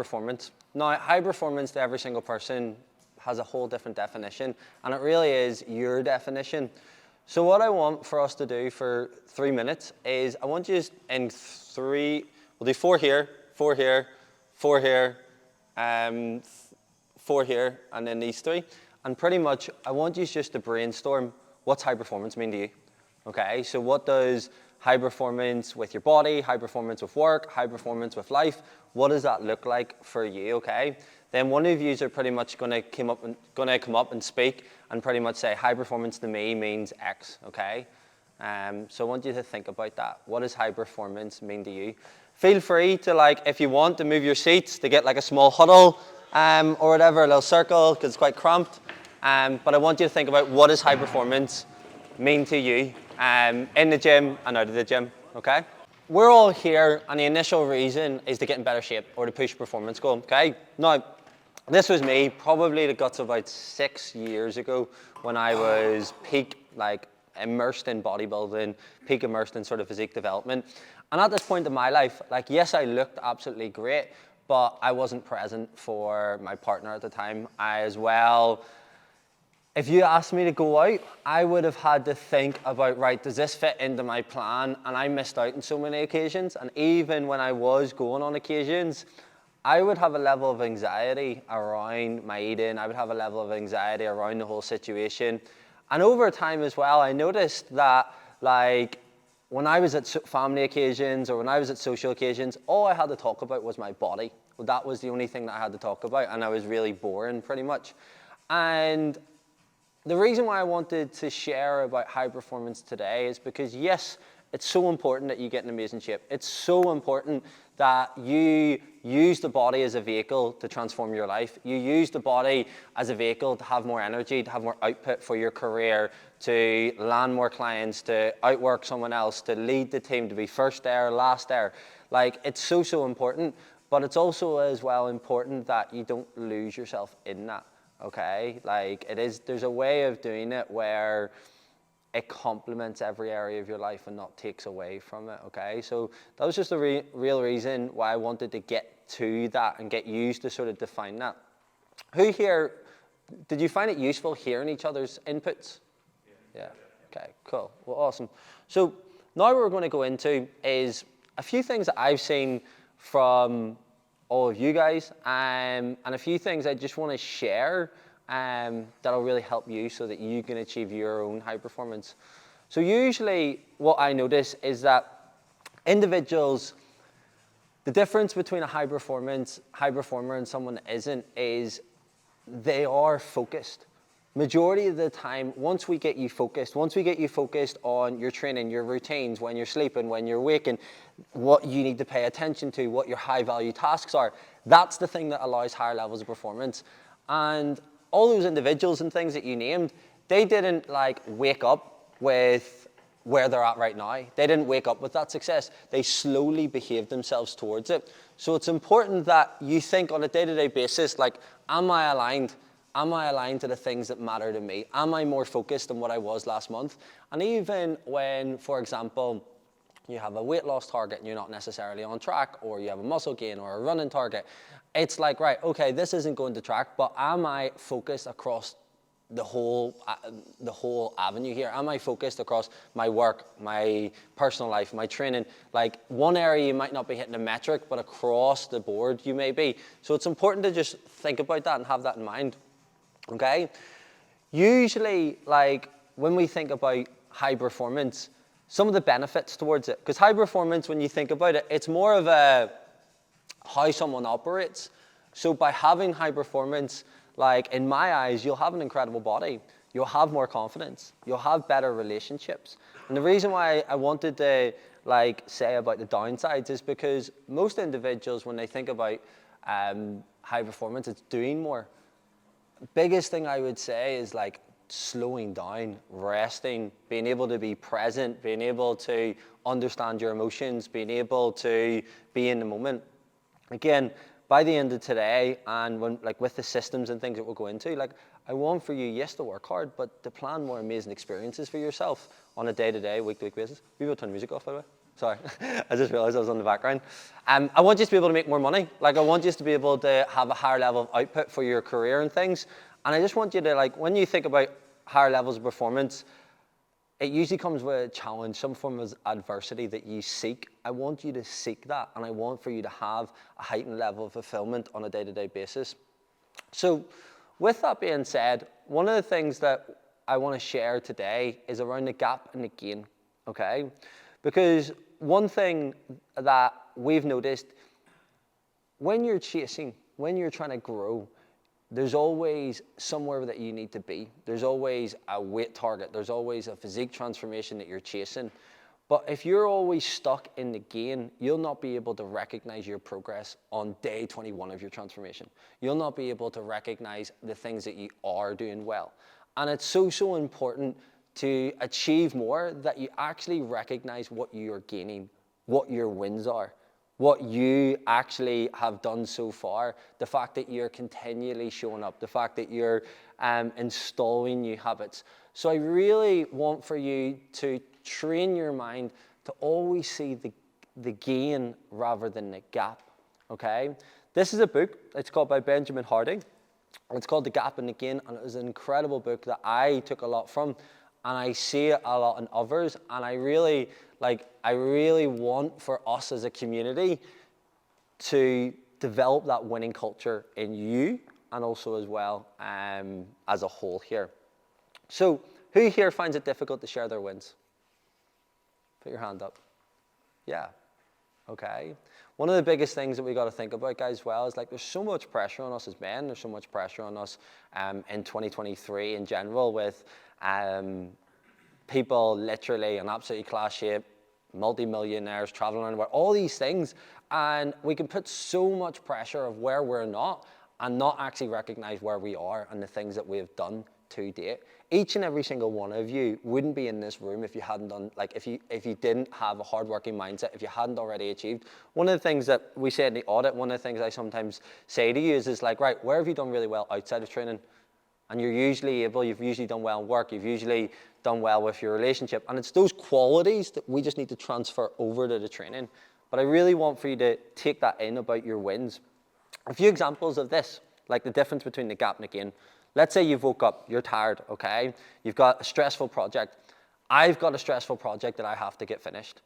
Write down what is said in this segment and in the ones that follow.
performance. Now, high performance to every single person has a whole different definition, and it really is your definition. So what I want for us to do for 3 minutes is I want you in we'll do 4 here, 4 here, 4 here, 4 here, and then these 3. And pretty much, I want you just to brainstorm what's high performance mean to you. Okay, so what does high performance with your body, high performance with work, high performance with life, what does that look like for you, okay? Then one of you are pretty much gonna come up and speak and pretty much say, high performance to me means X, okay? So I want you to think about that. What does high performance mean to you? Feel free to, like, if you want, to move your seats to get like a small huddle or whatever, a little circle, because it's quite cramped. But I want you to think about what does high performance mean to you in the gym and out of the gym, okay? We're all here, and the initial reason is to get in better shape or to push your performance goal, okay? Now, this was me probably the guts about 6 years ago when I was peak, like, immersed in bodybuilding, peak immersed in sort of physique development. And at this point in my life, like, yes, I looked absolutely great, but I wasn't present for my partner at the time. I as well, if you asked me to go out, I would have had to think about, right, does this fit into my plan? And I missed out on so many occasions. And even when I was going on occasions, I would have a level of anxiety around my eating. I would have a level of anxiety around the whole situation. And over time as well, I noticed that, like, when I was at family occasions or when I was at social occasions, all I had to talk about was my body. Well, that was the only thing that I had to talk about, and I was really boring pretty much. And the reason why I wanted to share about high performance today is because, yes, it's so important that you get in amazing shape. It's so important that you use the body as a vehicle to transform your life. You use the body as a vehicle to have more energy, to have more output for your career, to land more clients, to outwork someone else, to lead the team, to be first there, last there. Like, it's so, so important, but it's also as well important that you don't lose yourself in that. Okay, like there's a way of doing it where it complements every area of your life and not takes away from it, okay? So that was just the real reason why I wanted to get to that and get used to sort of define that. Who here, did you find it useful hearing each other's inputs? Yeah, okay, cool, well, awesome. So now what we're going to go into is a few things that I've seen from all of you guys, and a few things I just want to share that'll really help you so that you can achieve your own high performance. So usually what I notice is that individuals, the difference between a high performer and someone that isn't is they are focused. Majority of the time, once we get you focused on your training, your routines, when you're sleeping, when you're waking, what you need to pay attention to, what your high value tasks are, that's the thing that allows higher levels of performance. And all those individuals and things that you named, they didn't like wake up with where they're at right now. They didn't wake up with that success. They slowly behaved themselves towards it. So it's important that you think on a day-to-day basis, like, am I aligned? Am I aligned to the things that matter to me? Am I more focused than what I was last month? And even when, for example, you have a weight loss target and you're not necessarily on track, or you have a muscle gain or a running target, it's like, right, okay, this isn't going to track, but am I focused across the whole avenue here? Am I focused across my work, my personal life, my training? Like, one area you might not be hitting a metric, but across the board you may be. So it's important to just think about that and have that in mind. Okay, usually, like, when we think about high performance, some of the benefits towards it, because high performance, when you think about it, it's more of a how someone operates. So by having high performance, like, in my eyes, you'll have an incredible body, you'll have more confidence, you'll have better relationships. And the reason why I wanted to, like, say about the downsides is because most individuals, when they think about high performance, it's doing more. Biggest thing I would say is, like, slowing down, resting, being able to be present, being able to understand your emotions, being able to be in the moment. Again, by the end of today, and when, like, with the systems and things that we'll go into, like, I want for you, yes, to work hard, but to plan more amazing experiences for yourself on a day-to-day, week-to-week basis. We will turn the music off, by the way. Sorry, I just realized I was on the background. I want you to be able to make more money. Like, I want you to be able to have a higher level of output for your career and things. And I just want you to, like, when you think about higher levels of performance, it usually comes with a challenge, some form of adversity that you seek. I want you to seek that, and I want for you to have a heightened level of fulfillment on a day-to-day basis. So with that being said, one of the things that I want to share today is around the gap and the gain, okay? Because one thing that we've noticed, when you're chasing, when you're trying to grow, there's always somewhere that you need to be. There's always a weight target. There's always a physique transformation that you're chasing. But if you're always stuck in the gain, you'll not be able to recognize your progress on day 21 of your transformation. You'll not be able to recognize the things that you are doing well. And it's so important to achieve more that you actually recognize what you're gaining, what your wins are, what you actually have done so far, the fact that you're continually showing up, the fact that you're installing new habits. So I really want for you to train your mind to always see the gain rather than the gap, okay? This is a book. It's called by Benjamin Harding. It's called The Gap and the Gain, and it was an incredible book that I took a lot from, and I see it a lot in others, and I really want for us as a community to develop that winning culture in you and also as well as a whole here. So who here finds it difficult to share their wins? Put your hand up. Yeah, okay. One of the biggest things that we got to think about, guys, as well, is like there's so much pressure on us as men. There's so much pressure on us in 2023 in general with people literally in absolutely class shape, multi-millionaires, traveling around the world, all these things. And we can put so much pressure of where we're not and not actually recognize where we are and the things that we have done to date. Each and every single one of you wouldn't be in this room if you hadn't done, like if you didn't have a hardworking mindset, if you hadn't already achieved. One of the things that we say in the audit, one of the things I sometimes say to you is like, right, where have you done really well outside of training? And you're usually able, you've usually done well in work, you've usually done well with your relationship. And it's those qualities that we just need to transfer over to the training. But I really want for you to take that in about your wins. A few examples of this, like the difference between the gap and the gain. Let's say you've woke up, you're tired, okay? You've got a stressful project. I've got a stressful project that I have to get finished.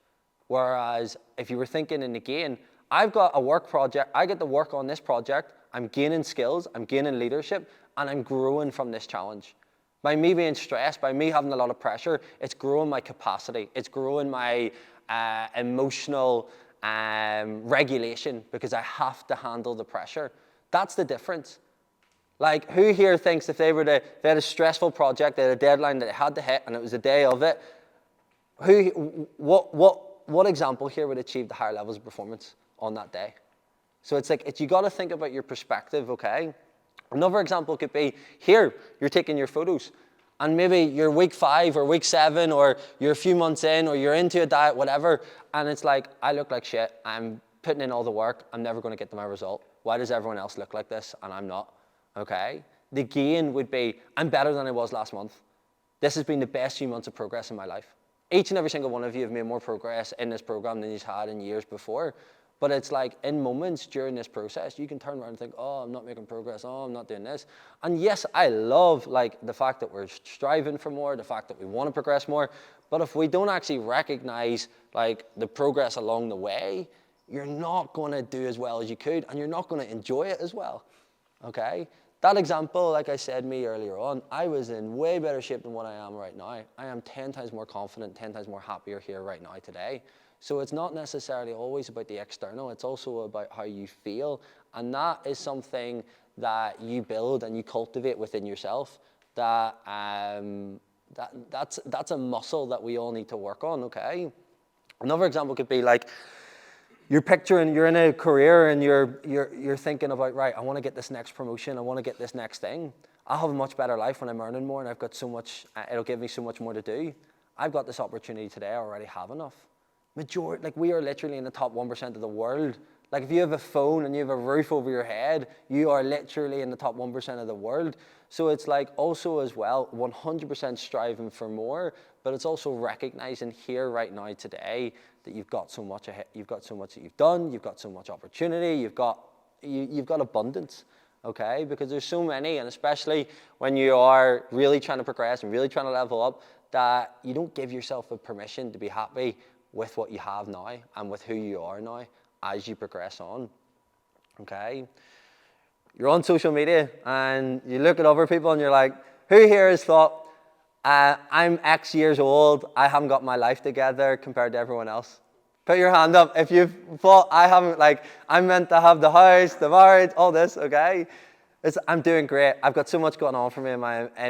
Whereas if you were thinking in the gain, I've got a work project, I get to work on this project, I'm gaining skills, I'm gaining leadership, and I'm growing from this challenge. By me being stressed, by me having a lot of pressure, it's growing my capacity, it's growing my emotional regulation because I have to handle the pressure. That's the difference. Like, who here thinks if they had a stressful project, they had a deadline that they had to hit, and it was the day of it, what example here would achieve the higher levels of performance on that day? So it's like, you got to think about your perspective, okay? Another example could be, here, you're taking your photos, and maybe you're week 5 or week 7, or you're a few months in, or you're into a diet, whatever, and it's like, I look like shit, I'm putting in all the work, I'm never going to get to my result. Why does everyone else look like this, and I'm not? Okay? The gain would be, I'm better than I was last month. This has been the best few months of progress in my life. Each and every single one of you have made more progress in this program than you've had in years before. But it's like, in moments during this process, you can turn around and think, oh, I'm not making progress, oh, I'm not doing this. And yes, I love like the fact that we're striving for more, the fact that we want to progress more. But if we don't actually recognize like the progress along the way, you're not going to do as well as you could, and you're not going to enjoy it as well. Okay? That example, like I said me earlier on, I was in way better shape than what I am right now. I am 10 times more confident, 10 times more happier here right now today. So it's not necessarily always about the external, it's also about how you feel. And that is something that you build and you cultivate within yourself. That's a muscle that we all need to work on, okay? Another example could be like, you're in a career and you're thinking about, right, I want to get this next promotion, I want to get this next thing. I'll have a much better life when I'm earning more and I've got so much, it'll give me so much more to do. I've got this opportunity today, I already have enough. We are literally in the top 1% of the world. Like if you have a phone and you have a roof over your head, you are literally in the top 1% of the world. So it's like also as well, 100% striving for more, but it's also recognizing here right now today that you've got so much ahead, you've got so much that you've done, you've got so much opportunity, you've got abundance, okay? Because there's so many, and especially when you are really trying to progress and really trying to level up, that you don't give yourself the permission to be happy with what you have now and with who you are now as you progress on, okay? You're on social media and you look at other people and you're like, who here has thought, I'm X years old, I haven't got my life together compared to everyone else? Put your hand up if you've thought, I'm meant to have the house, the marriage, all this, okay? I'm doing great. I've got so much going on for me in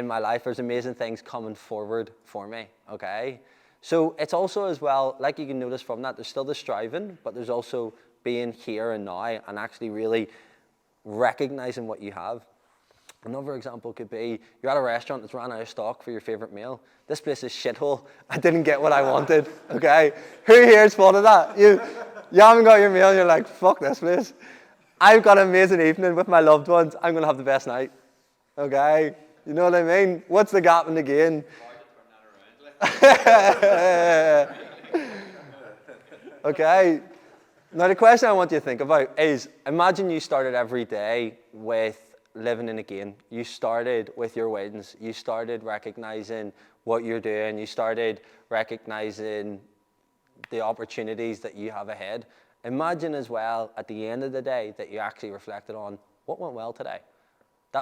my life. There's amazing things coming forward for me, okay? So it's also as well, like you can notice from that, there's still the striving, but there's also being here and now and actually really recognizing what you have. Another example could be you're at a restaurant that's ran out of stock for your favorite meal. This place is shithole. I didn't get what I wanted, okay? Who here spotted that? You haven't got your meal and you're like, fuck this place. I've got an amazing evening with my loved ones. I'm going to have the best night, okay? You know what I mean? What's the gap in the gain? Okay. Now, the question I want you to think about is, imagine you started every day with living in a gain. You started with your wins. You started recognizing what you're doing. You started recognizing the opportunities that you have ahead. Imagine as well, at the end of the day, that you actually reflected on what went well today.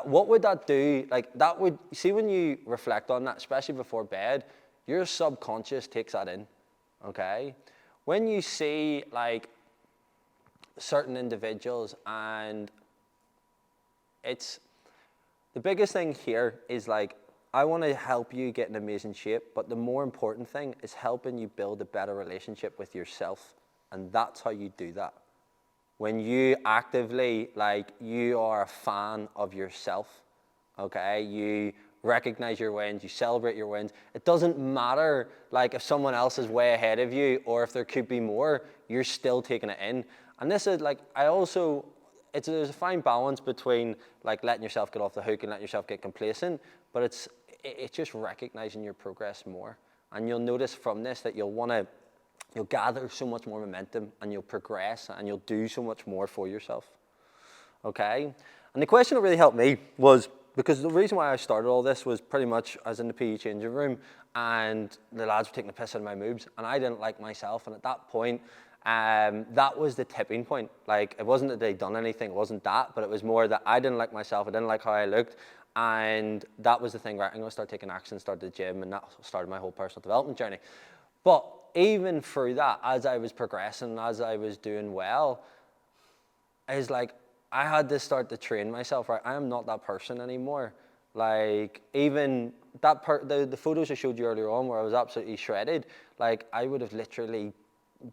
What would that do? Like, that would, see, when you reflect on that, especially before bed, your subconscious takes that in, okay? When you see, like, certain individuals, and it's the biggest thing here is like, I want to help you get in amazing shape, but the more important thing is helping you build a better relationship with yourself, and that's how you do that. When you actively, like, you are a fan of yourself, okay? You recognize your wins, you celebrate your wins. It doesn't matter, like, if someone else is way ahead of you or if there could be more, you're still taking it in. And this is like, there's a fine balance between like letting yourself get off the hook and letting yourself get complacent, but it's just recognizing your progress more. And you'll notice from this that you'll gather so much more momentum and you'll progress and you'll do so much more for yourself, okay? And the question that really helped me was, because the reason why I started all this was pretty much I was in the PE changing room and the lads were taking the piss out of my moves and I didn't like myself, and at that point, that was the tipping point. Like, it wasn't that they'd done anything, it wasn't that, but it was more that I didn't like myself, I didn't like how I looked, and that was the thing, right, I'm gonna start taking action, start the gym, and that started my whole personal development journey. But even through that, as I was progressing, as I was doing well, is like, I had to start to train myself, right, I am not that person anymore. Like, even that the photos I showed you earlier on where I was absolutely shredded, like, I would have literally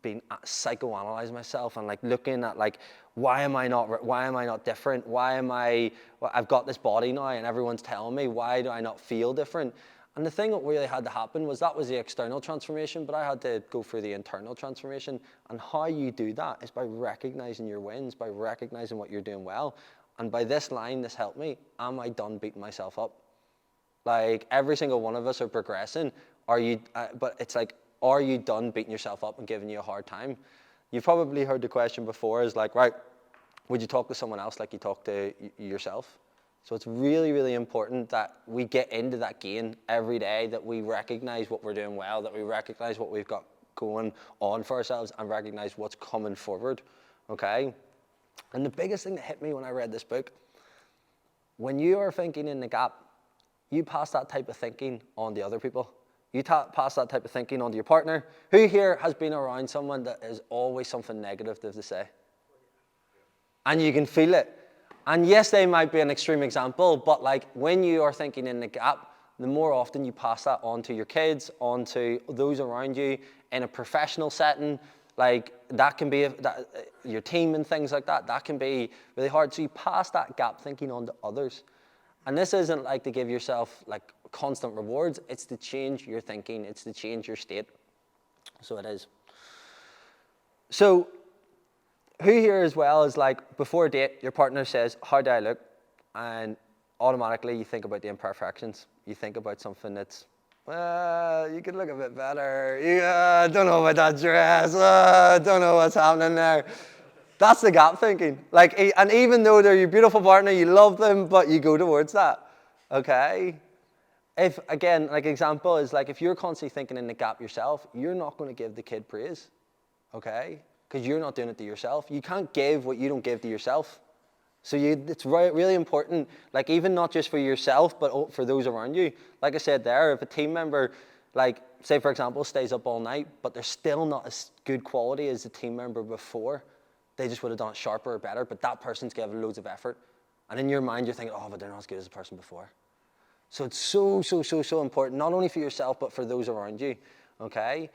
been psychoanalyzing myself and like looking at like, why am I not different? I've got this body now and everyone's telling me, why do I not feel different? And the thing that really had to happen was that was the external transformation, but I had to go through the internal transformation. And how you do that is by recognizing your wins, by recognizing what you're doing well. And by this line, this helped me. Am I done beating myself up? Like, every single one of us are progressing. But it's like, are you done beating yourself up and giving you a hard time? You've probably heard the question before is like, right, would you talk to someone else like you talk to yourself? So it's really, really important that we get into that gain every day, that we recognize what we're doing well, that we recognize what we've got going on for ourselves and recognize what's coming forward, okay? And the biggest thing that hit me when I read this book, when you are thinking in the gap, you pass that type of thinking on to other people. You pass that type of thinking on to your partner. Who here has been around someone that is always something negative to say? And you can feel it. And yes, they might be an extreme example, but like, when you are thinking in the gap, the more often you pass that on to your kids, on to those around you in a professional setting, like that can be your team and things like that, that can be really hard. So you pass that gap thinking on to others. And this isn't like to give yourself like constant rewards, it's to change your thinking, it's to change your state. So it is. So who here as well is like, before a date, your partner says, how do I look? And automatically you think about the imperfections. You think about something that's, well, you could look a bit better. Don't know about that dress. Don't know what's happening there. That's the gap thinking. Like, and even though they're your beautiful partner, you love them, but you go towards that. Okay? If, again, like example is like, if you're constantly thinking in the gap yourself, you're not going to give the kid praise. Okay? Because you're not doing it to yourself. You can't give what you don't give to yourself. So it's really important, like even not just for yourself, but for those around you. Like I said there, if a team member, like say for example, stays up all night, but they're still not as good quality as the team member before, they just would have done it sharper or better, but that person's given loads of effort. And in your mind, you're thinking, oh, but they're not as good as the person before. So it's so important, not only for yourself, but for those around you, okay?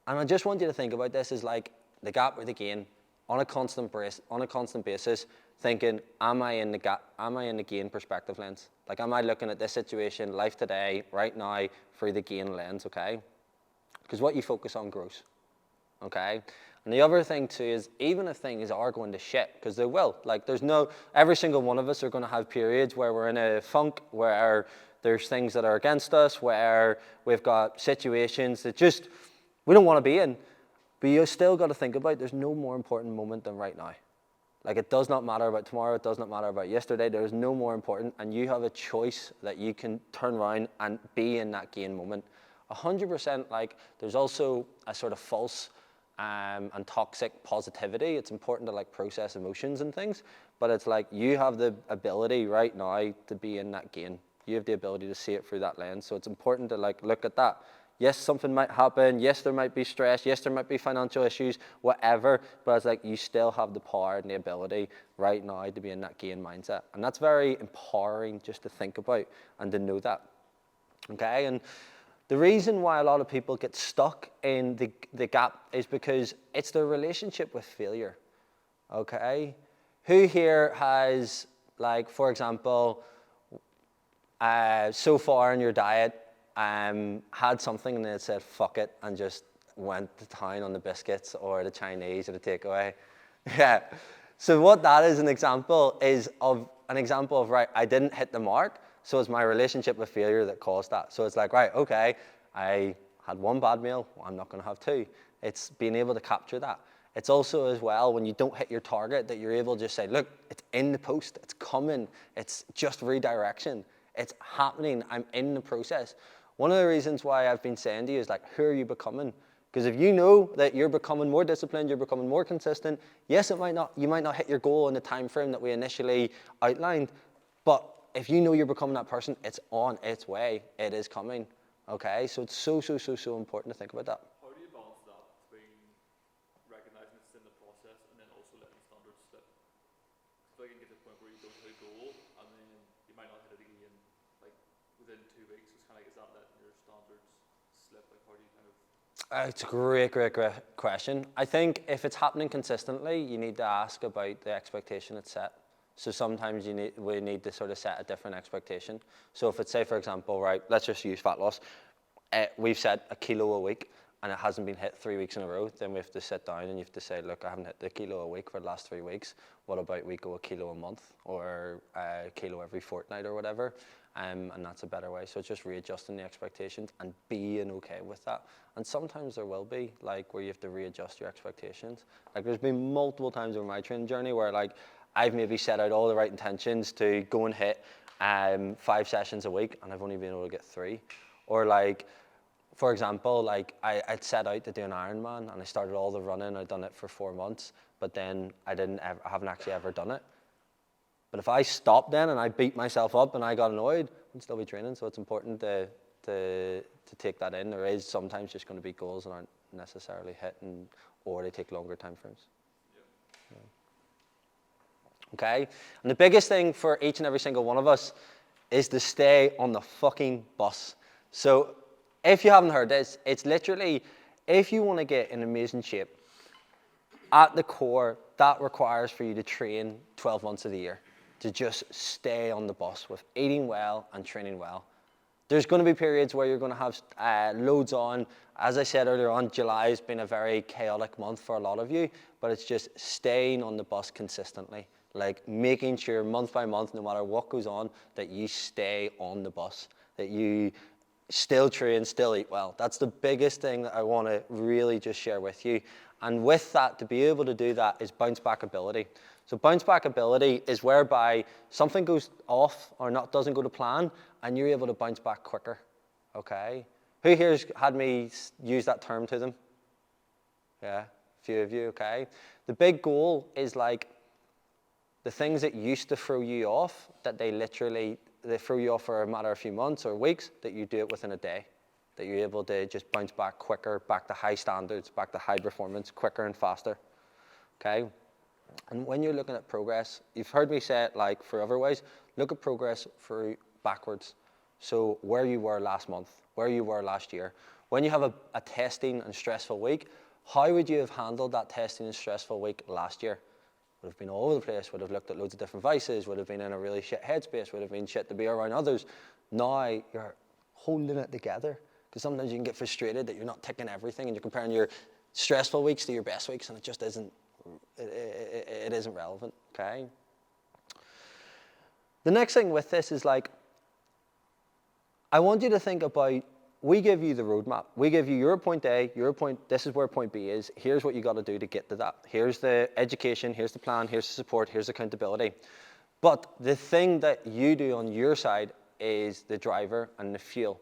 And I just want you to think about this as like the gap or the gain on a constant basis, thinking, am I in the gain perspective lens? Like, am I looking at this situation, life today, right now, through the gain lens, okay? Because what you focus on grows, okay? And the other thing too is, even if things are going to shit, because they will, like every single one of us are going to have periods where we're in a funk, where there's things that are against us, where we've got situations that just, we don't want to be in. But you still got to think about, there's no more important moment than right now. Like, it does not matter about tomorrow, it does not matter about yesterday, there is no more important, and you have a choice that you can turn around and be in that gain moment. 100%, like, there's also a sort of false and toxic positivity. It's important to like process emotions and things, but it's like you have the ability right now to be in that gain. You have the ability to see it through that lens, so it's important to like look at that. Yes, something might happen. Yes, there might be stress. Yes, there might be financial issues, whatever. But it's like you still have the power and the ability right now to be in that gain mindset. And that's very empowering just to think about and to know that. Okay? And the reason why a lot of people get stuck in the gap is because it's their relationship with failure. Okay? Who here has, like, for example, so far in your diet, had something and then it said fuck it and just went to town on the biscuits or the Chinese or the takeaway? Yeah. So what that is an example of, right, I didn't hit the mark, so it's my relationship with failure that caused that. So it's like, right, okay, I had one bad meal, well, I'm not going to have two. It's being able to capture that. It's also as well, when you don't hit your target, that you're able to just say, look, it's in the post, it's coming, it's just redirection. It's happening, I'm in the process. One of the reasons why I've been saying to you is like, who are you becoming? Because if you know that you're becoming more disciplined, you're becoming more consistent, yes, you might not hit your goal in the time frame that we initially outlined, but if you know you're becoming that person, it's on its way, it is coming, okay? So it's so important to think about that. How do you balance that between recognizing it's in the process and then also letting standards slip? So you can get to the point where you don't hit a goal and then you might not hit it again, like within 2 weeks. It's kind of like, is that letting your standards slip? Like, how do you kind of? It's a great question. I think if it's happening consistently, you need to ask about the expectation it's set. So sometimes we need to sort of set a different expectation. So if it's, say, for example, right, let's just use fat loss. We've set a kilo a week and it hasn't been hit 3 weeks in a row, then we have to sit down and you have to say, look, I haven't hit the kilo a week for the last 3 weeks. What about we go a kilo a month or a kilo every fortnight or whatever? And that's a better way. So it's just readjusting the expectations and being okay with that. And sometimes there will be, like, where you have to readjust your expectations. Like, there's been multiple times over my training journey where, like, I've maybe set out all the right intentions to go and hit 5 sessions a week, and I've only been able to get 3. Or, like, for example, like, I'd set out to do an Ironman, and I started all the running. I'd done it for 4 months, but then I haven't actually ever done it. But if I stopped then and I beat myself up and I got annoyed, I'd still be training. So it's important to take that in. There is sometimes just going to be goals that aren't necessarily hit, or they take longer time frames. Yeah. Okay? And the biggest thing for each and every single one of us is to stay on the fucking bus. So if you haven't heard this, it's literally, if you want to get in amazing shape, at the core, that requires for you to train 12 months of the year, to just stay on the bus with eating well and training well. There's going to be periods where you're going to have loads on. As I said earlier on, July has been a very chaotic month for a lot of you, but it's just staying on the bus consistently, like making sure month by month, no matter what goes on, that you stay on the bus, that you still train, still eat well. That's the biggest thing that I want to really just share with you. And with that, to be able to do that is bounce back ability. So bounce back ability is whereby something goes off or doesn't go to plan, and you're able to bounce back quicker, okay? Who here's had me use that term to them? Yeah, a few of you, okay? The big goal is like the things that used to throw you off, that they throw you off for a matter of few months or weeks, that you do it within a day, that you're able to just bounce back quicker, back to high standards, back to high performance, quicker and faster, okay? And when you're looking at progress, you've heard me say it like for other ways, look at progress through backwards. So where you were last month, where you were last year. When you have a testing and stressful week, how would you have handled that testing and stressful week last year? Would have been all over the place, would have looked at loads of different vices, would have been in a really shit headspace, would have been shit to be around others. Now you're holding it together, because sometimes you can get frustrated that you're not ticking everything and you're comparing your stressful weeks to your best weeks, and it just isn't, it isn't relevant, okay? The next thing with this is like, I want you to think about, we give you the roadmap. We give you your point A, your point, this is where point B is. Here's what you got to do to get to that. Here's the education, here's the plan, here's the support, here's accountability. But the thing that you do on your side is the driver and the fuel,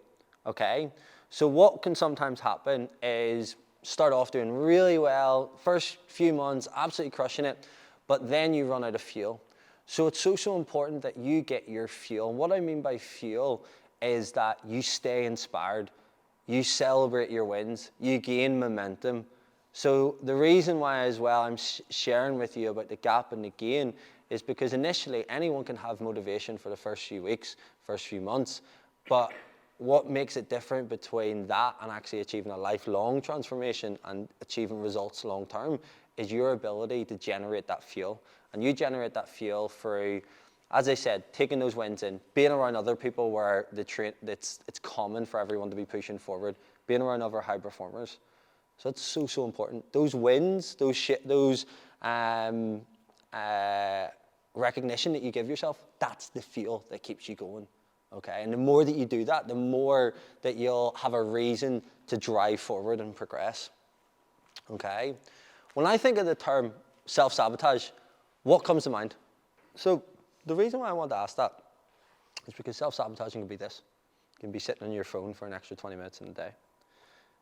okay? So what can sometimes happen is start off doing really well, first few months, absolutely crushing it, but then you run out of fuel. So it's so important that you get your fuel. And what I mean by fuel is that you stay inspired, you celebrate your wins, you gain momentum. So the reason why as well I'm sharing with you about the gap and the gain is because initially anyone can have motivation for the first few weeks, first few months, but what makes it different between that and actually achieving a lifelong transformation and achieving results long term is your ability to generate that fuel. And you generate that fuel through, as I said, taking those wins in, being around other people where it's common for everyone to be pushing forward, being around other high performers. So it's so important. Those wins, those recognition that you give yourself, that's the fuel that keeps you going, okay? And the more that you do that, the more that you'll have a reason to drive forward and progress, okay? When I think of the term self-sabotage, what comes to mind? So the reason why I want to ask that is because self-sabotaging can be this. It can be sitting on your phone for an extra 20 minutes in a day.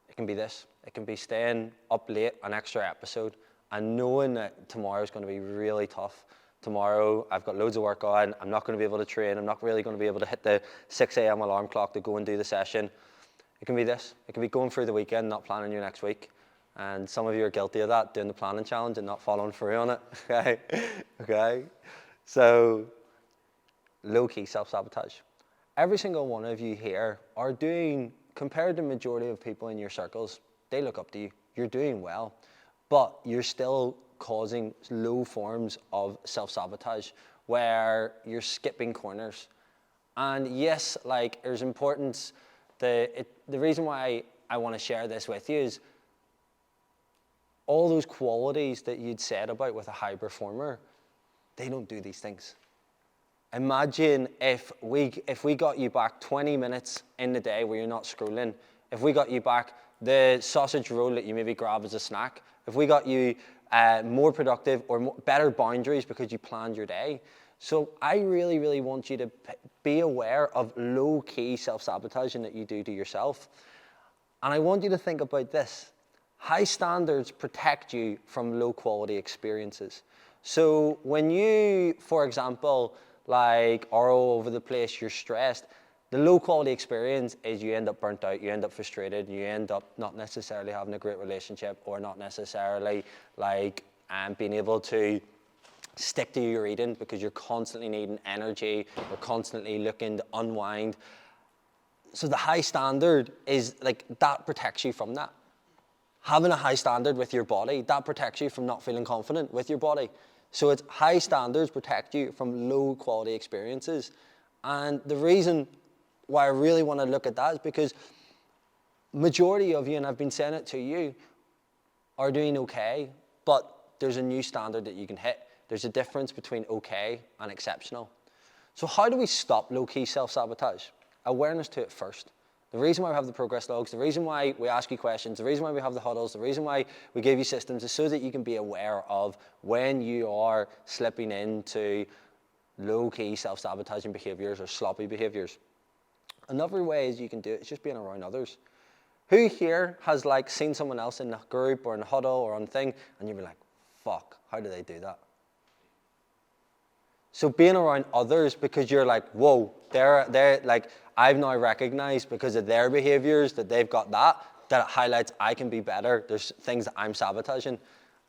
It can be this. It can be staying up late an extra episode and knowing that tomorrow is going to be really tough. Tomorrow I've got loads of work on. I'm not going to be able to train. I'm not really going to be able to hit the 6 a.m. alarm clock to go and do the session. It can be this. It can be going through the weekend, not planning your next week. And some of you are guilty of that, doing the planning challenge and not following through on it, okay? Okay? So, low-key self-sabotage. Every single one of you here are doing, compared to the majority of people in your circles, they look up to you. You're doing well, but you're still causing low forms of self-sabotage where you're skipping corners. And yes, like there's importance, the reason why I want to share this with you is all those qualities that you'd said about with a high performer, they don't do these things. Imagine if we got you back 20 minutes in the day where you're not scrolling, if we got you back the sausage roll that you maybe grab as a snack, if we got you more productive or better boundaries because you planned your day. So I really, really want you to be aware of low-key self-sabotaging that you do to yourself. And I want you to think about this. High standards protect you from low-quality experiences. So when you, for example, like are all over the place, you're stressed, the low-quality experience is you end up burnt out, you end up frustrated, you end up not necessarily having a great relationship or not necessarily like being able to stick to your eating because you're constantly needing energy or constantly looking to unwind. So the high standard is like that protects you from that. Having a high standard with your body, that protects you from not feeling confident with your body. So it's high standards protect you from low quality experiences. And the reason why I really want to look at that is because majority of you, and I've been saying it to you, are doing okay, but there's a new standard that you can hit. There's a difference between okay and exceptional. So how do we stop low-key self-sabotage? Awareness to it first. The reason why we have the progress logs, the reason why we ask you questions, the reason why we have the huddles, the reason why we give you systems is so that you can be aware of when you are slipping into low-key self-sabotaging behaviors or sloppy behaviors. Another way is you can do it is just being around others. Who here has like seen someone else in a group or in a huddle or on thing and you'd be like, fuck, how do they do that? So being around others because you're like, whoa, they're like, I've now recognized because of their behaviors that they've got that it highlights I can be better. There's things that I'm sabotaging.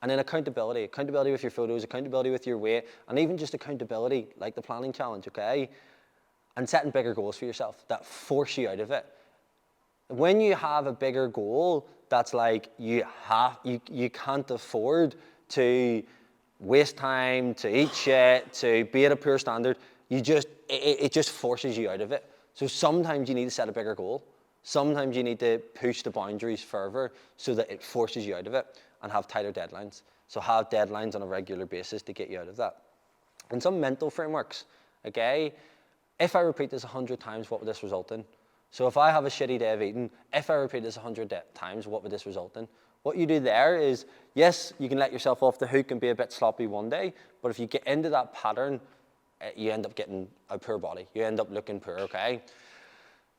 And then accountability with your photos, accountability with your weight, and even just accountability, like the planning challenge, okay? And setting bigger goals for yourself that force you out of it. When you have a bigger goal, that's like you can't afford to waste time, to eat shit, to be at a poor standard. It just forces you out of it. So sometimes you need to set a bigger goal. Sometimes you need to push the boundaries further so that it forces you out of it and have tighter deadlines. So have deadlines on a regular basis to get you out of that. And some mental frameworks, okay? If I repeat this 100 times, what would this result in? So if I have a shitty day of eating, if I repeat this 100 times, what would this result in? What you do there is, yes, you can let yourself off the hook and be a bit sloppy one day, but if you get into that pattern, you end up getting a poor body. You end up looking poor, okay?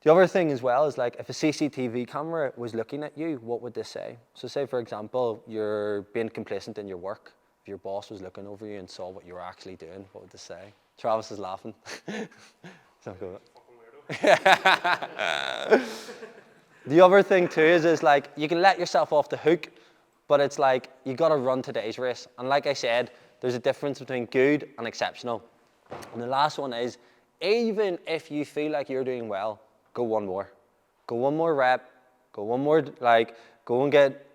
The other thing as well is like, if a CCTV camera was looking at you, what would this say? So say, for example, you're being complacent in your work. If your boss was looking over you and saw what you were actually doing, what would this say? Travis is laughing. So good. The other thing too is like you can let yourself off the hook, but it's like you got to run today's race. And like I said, there's a difference between good and exceptional. And the last one is, even if you feel like you're doing well, go one more. Go one more rep. Go one more, like, go and get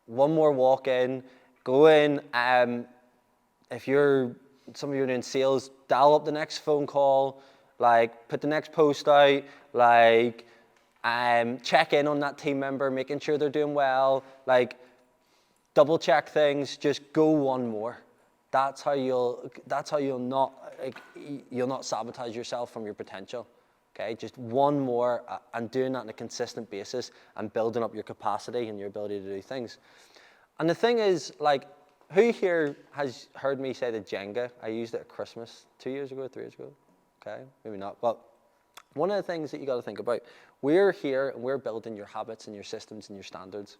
one more walk in. Go in. If some of you are doing sales, dial up the next phone call. Like, put the next post out, like, check in on that team member, making sure they're doing well, like, double check things, just go one more. That's how you'll not sabotage yourself from your potential, okay? Just one more and doing that on a consistent basis and building up your capacity and your ability to do things. And the thing is, like, who here has heard me say the Jenga? I used it at Christmas 2 years ago, 3 years ago. Okay, maybe not, but one of the things that you got to think about, we're here and we're building your habits and your systems and your standards.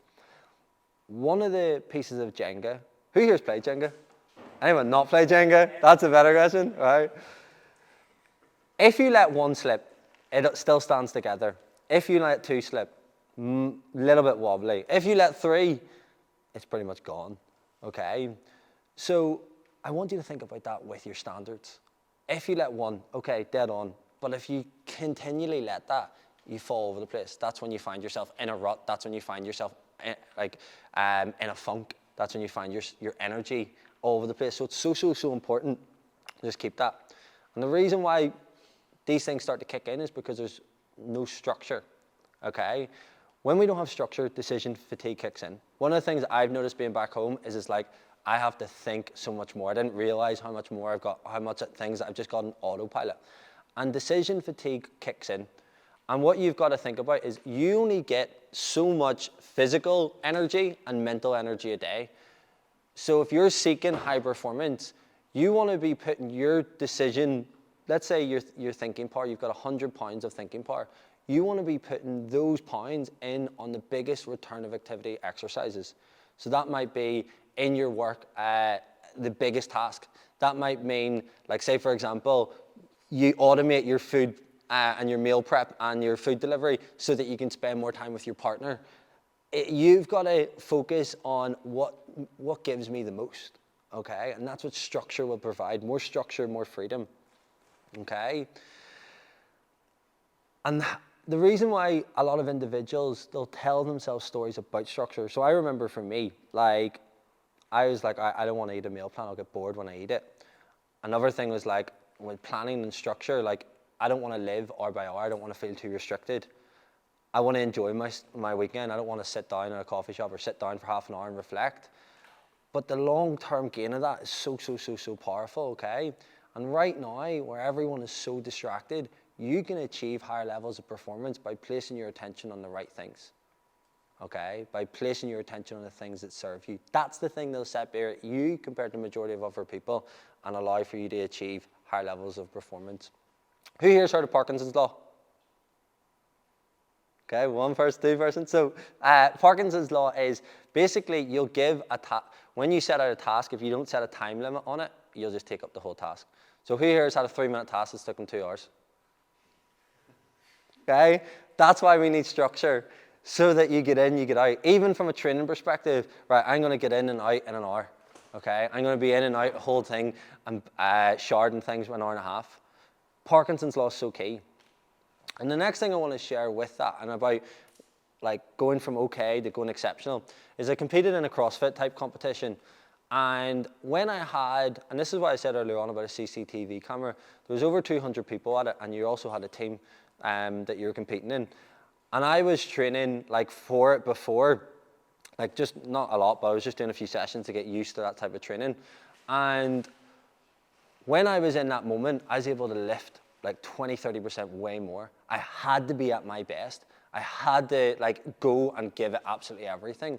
One of the pieces of Jenga, who here's played Jenga? Anyone not play Jenga? That's a better question, right? If you let one slip, it still stands together. If you let two slip, little bit wobbly. If you let three, it's pretty much gone, okay? So I want you to think about that with your standards. If you let one, okay, dead on. But if you continually let that, you fall over the place. That's when you find yourself in a rut. That's when you find yourself in a funk. That's when you find your energy all over the place. So it's so important. Just keep that. And the reason why these things start to kick in is because there's no structure, okay? When we don't have structure, decision fatigue kicks in. One of the things I've noticed being back home is like, I have to think so much more. I didn't realize how much more I've got, how much things that I've just got on autopilot. And decision fatigue kicks in. And what you've got to think about is you only get so much physical energy and mental energy a day. So if you're seeking high performance, you want to be putting your decision, let's say your thinking power, you've got 100 pounds of thinking power. You want to be putting those pounds in on the biggest return of activity exercises. So that might be in your work, the biggest task. That might mean, like say for example, you automate your food and your meal prep and your food delivery so that you can spend more time with your partner. You've got to focus on what gives me the most, okay? And that's what structure will provide. More structure, more freedom, okay? And the reason why a lot of individuals, they'll tell themselves stories about structure. So I remember for me, like, I was like, I don't want to eat a meal plan. I'll get bored when I eat it. Another thing was like, with planning and structure, like, I don't want to live hour by hour. I don't want to feel too restricted. I want to enjoy my weekend. I don't want to sit down in a coffee shop or sit down for half an hour and reflect. But the long-term gain of that is so, so, so, so powerful, okay? And right now, where everyone is so distracted, you can achieve higher levels of performance by placing your attention on the right things, okay? By placing your attention on the things that serve you. That's the thing that'll separate you compared to the majority of other people and allow for you to achieve higher levels of performance. Who here's heard of Parkinson's law? Okay, one person, two persons. So Parkinson's law is basically you'll give when you set out a task, if you don't set a time limit on it, you'll just take up the whole task. So who here has had a 3-minute task that's took them 2 hours? Okay, that's why we need structure, so that you get in, you get out. Even from a training perspective, right, I'm going to get in and out in an hour. Okay, I'm going to be in and out the whole thing and sharding things for an hour and a half. Parkinson's law is so key. And the next thing I want to share with that and about like going from okay to going exceptional is I competed in a CrossFit type competition. And when I had, and this is what I said earlier on about a CCTV camera, there was over 200 people at it, and you also had a team that you were competing in. And I was training like for it before, like just not a lot, but I was just doing a few sessions to get used to that type of training. And when I was in that moment, I was able to lift like 20, 30% way more. I had to be at my best. I had to like go and give it absolutely everything.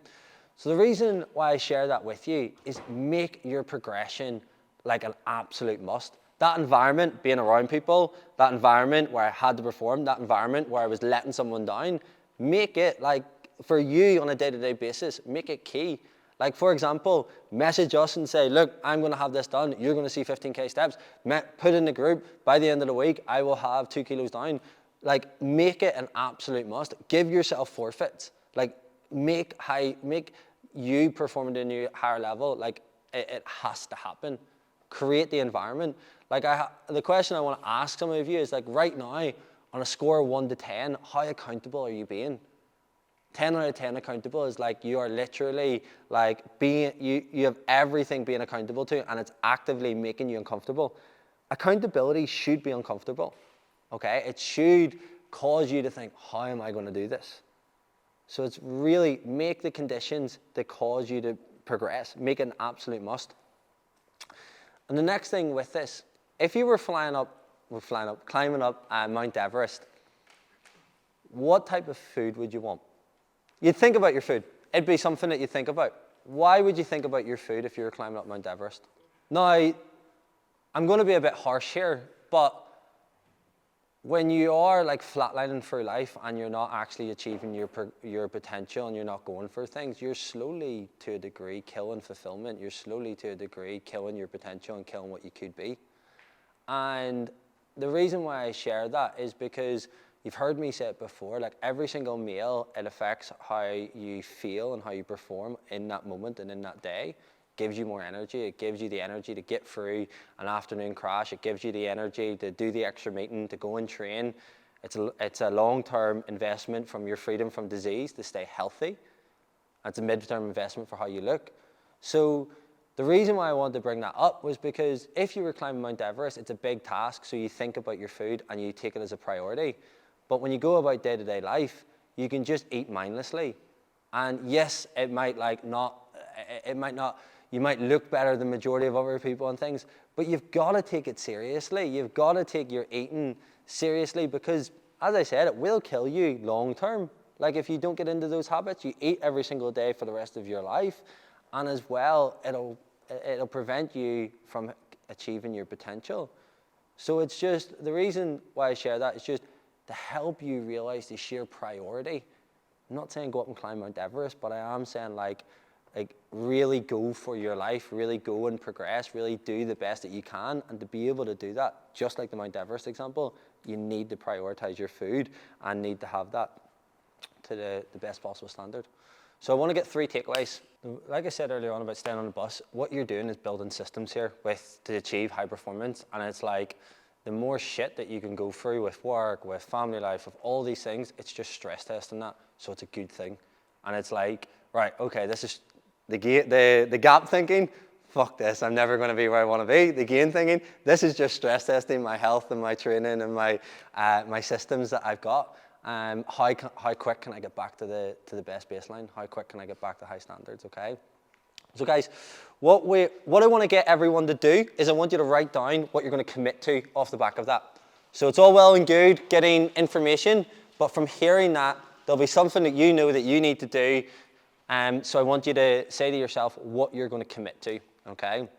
So the reason why I share that with you is make your progression like an absolute must. That environment, being around people, that environment where I had to perform, that environment where I was letting someone down, make it like for you on a day-to-day basis, make it key. Like for example, message us and say, look, I'm going to have this done. You're going to see 15K steps. Put in the group, by the end of the week, I will have 2 kilos down. Like make it an absolute must. Give yourself forfeits. Like make you perform at a new higher level. Like it has to happen. Create the environment. Like the question I want to ask some of you is like right now, on a score of 1 to 10, how accountable are you being? 10 out of 10 accountable is like you are literally like you have everything being accountable to, and it's actively making you uncomfortable. Accountability should be uncomfortable, okay? It should cause you to think, how am I going to do this? So it's really make the conditions that cause you to progress. Make it an absolute must. And the next thing with this, if you were climbing up Mount Everest, what type of food would you want? You'd think about your food. It'd be something that you think about. Why would you think about your food if you were climbing up Mount Everest? Now, I'm going to be a bit harsh here, but when you are like flatlining through life and you're not actually achieving your potential and you're not going for things, you're slowly to a degree killing fulfillment. You're slowly to a degree killing your potential and killing what you could be. And the reason why I share that is because you've heard me say it before, like every single meal, it affects how you feel and how you perform in that moment and in that day. It gives you more energy. It gives you the energy to get through an afternoon crash. It gives you the energy to do the extra meeting, to go and train. It's a long-term investment from your freedom from disease to stay healthy. It's a mid-term investment for how you look. So the reason why I wanted to bring that up was because if you were climbing Mount Everest, it's a big task, so you think about your food and you take it as a priority. But when you go about day-to-day life, you can just eat mindlessly. And yes, you might look better than the majority of other people and things, but you've got to take it seriously. You've got to take your eating seriously because, as I said, it will kill you long-term. Like if you don't get into those habits, you eat every single day for the rest of your life, and as well, it'll prevent you from achieving your potential. So it's just, the reason why I share that is just to help you realize the sheer priority. I'm not saying go up and climb Mount Everest, but I am saying like really go for your life, really go and progress, really do the best that you can. And to be able to do that, just like the Mount Everest example, you need to prioritize your food and need to have that to the best possible standard. So I want to get 3 takeaways. Like I said earlier on about staying on the bus, what you're doing is building systems here to achieve high performance. And it's like, the more shit that you can go through with work, with family life, with all these things, it's just stress testing that. So it's a good thing. And it's like, right, okay, this is the gap thinking, fuck this, I'm never going to be where I want to be. The gain thinking, this is just stress testing my health and my training and my systems that I've got. How quick can I get back to the best baseline? How quick can I get back to high standards, okay? So guys, what I want to get everyone to do is I want you to write down what you're going to commit to off the back of that. So it's all well and good getting information, but from hearing that, there'll be something that you know that you need to do. So I want you to say to yourself what you're going to commit to, okay?